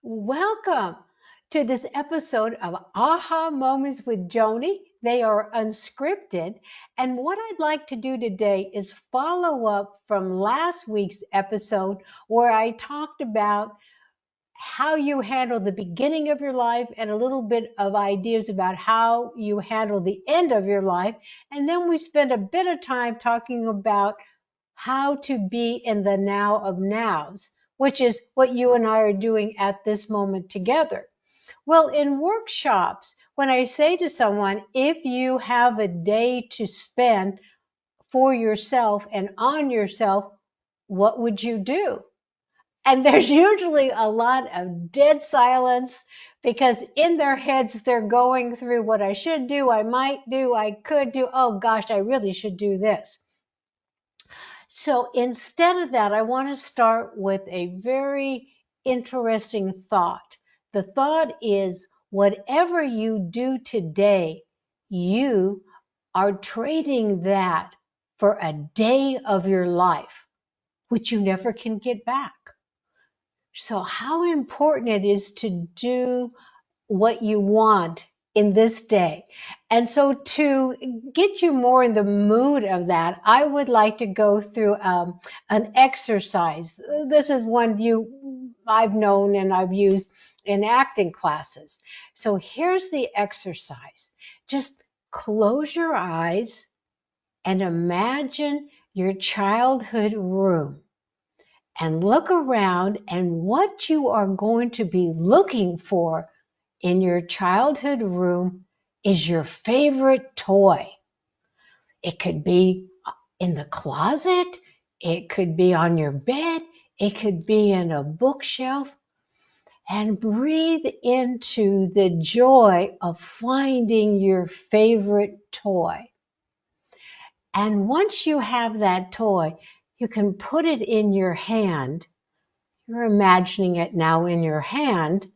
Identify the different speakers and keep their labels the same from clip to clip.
Speaker 1: Welcome to this episode of Aha Moments with Joanie. They are unscripted. And what I'd like to do today is follow up from last week's episode where I talked about how you handle the beginning of your life and a little bit of ideas about how you handle the end of your life. And then we spent a bit of time talking about how to be in the now of nows, which is what you and I are doing at this moment together. Well, in workshops, when I say to someone, if you have a day to spend for yourself and on yourself, what would you do? And there's usually a lot of dead silence because in their heads, they're going through what I should do, I might do, I could do. Oh gosh, I really should do this. So instead of that, I want to start with a very interesting thought. The thought is whatever you do today, you are trading that for a day of your life, which you never can get back. So how important it is to do what you want in this day. And so to get you more in the mood of that, I would like to go through an exercise. This is one I've known and I've used in acting classes. So here's the exercise. Just close your eyes and imagine your childhood room and look around, and what you are going to be looking for in your childhood room is your favorite toy. It could be in the closet, it could be on your bed, it could be in a bookshelf. And breathe into the joy of finding your favorite toy. And once you have that toy, you can put it in your hand. You're imagining it now in your hand.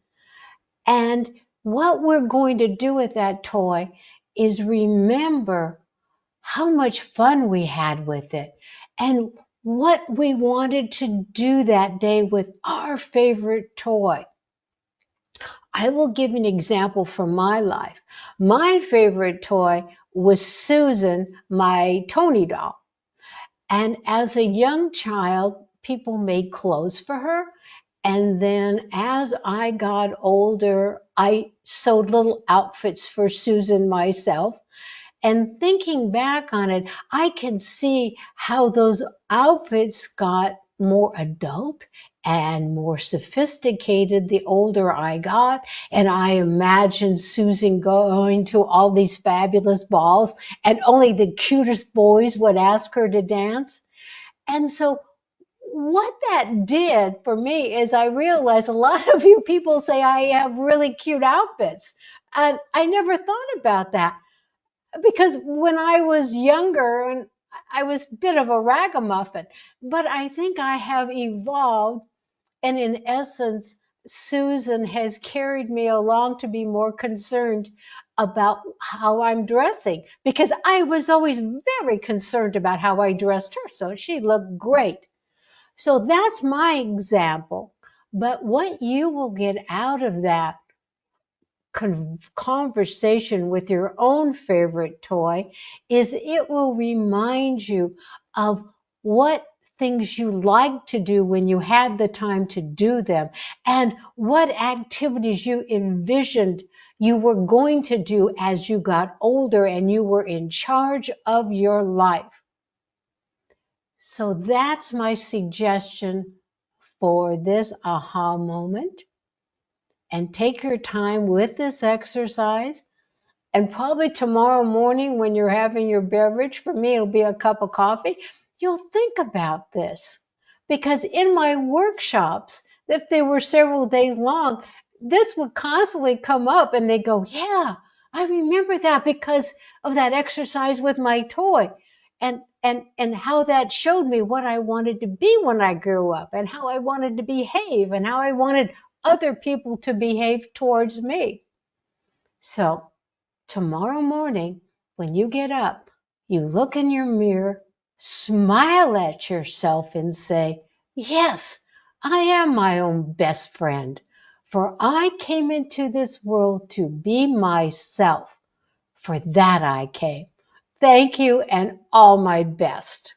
Speaker 1: And what we're going to do with that toy is remember how much fun we had with it and what we wanted to do that day with our favorite toy. I will give an example from my life. My favorite toy was Susan, my Tony doll. And as a young child, people made clothes for her. And then as I got older, I sewed little outfits for Susan myself. And thinking back on it, I can see how those outfits got more adult and more sophisticated the older I got. And I imagined Susan going to all these fabulous balls, and only the cutest boys would ask her to dance. And so what that did for me is I realized a lot of you people say I have really cute outfits. And I never thought about that because when I was younger, and I was a bit of a ragamuffin, but I think I have evolved. And in essence, Susan has carried me along to be more concerned about how I'm dressing because I was always very concerned about how I dressed her. So she looked great. So that's my example. But what you will get out of that conversation with your own favorite toy is it will remind you of what things you liked to do when you had the time to do them and what activities you envisioned you were going to do as you got older and you were in charge of your life. So that's my suggestion for this aha moment. And take your time with this exercise. And probably tomorrow morning when you're having your beverage, for me it'll be a cup of coffee, you'll think about this. Because in my workshops, if they were several days long, this would constantly come up and they go, yeah, I remember that because of that exercise with my toy. And how that showed me what I wanted to be when I grew up and how I wanted to behave and how I wanted other people to behave towards me. So tomorrow morning, when you get up, you look in your mirror, smile at yourself and say, yes, I am my own best friend. For I came into this world to be myself. For that I came. Thank you and all my best.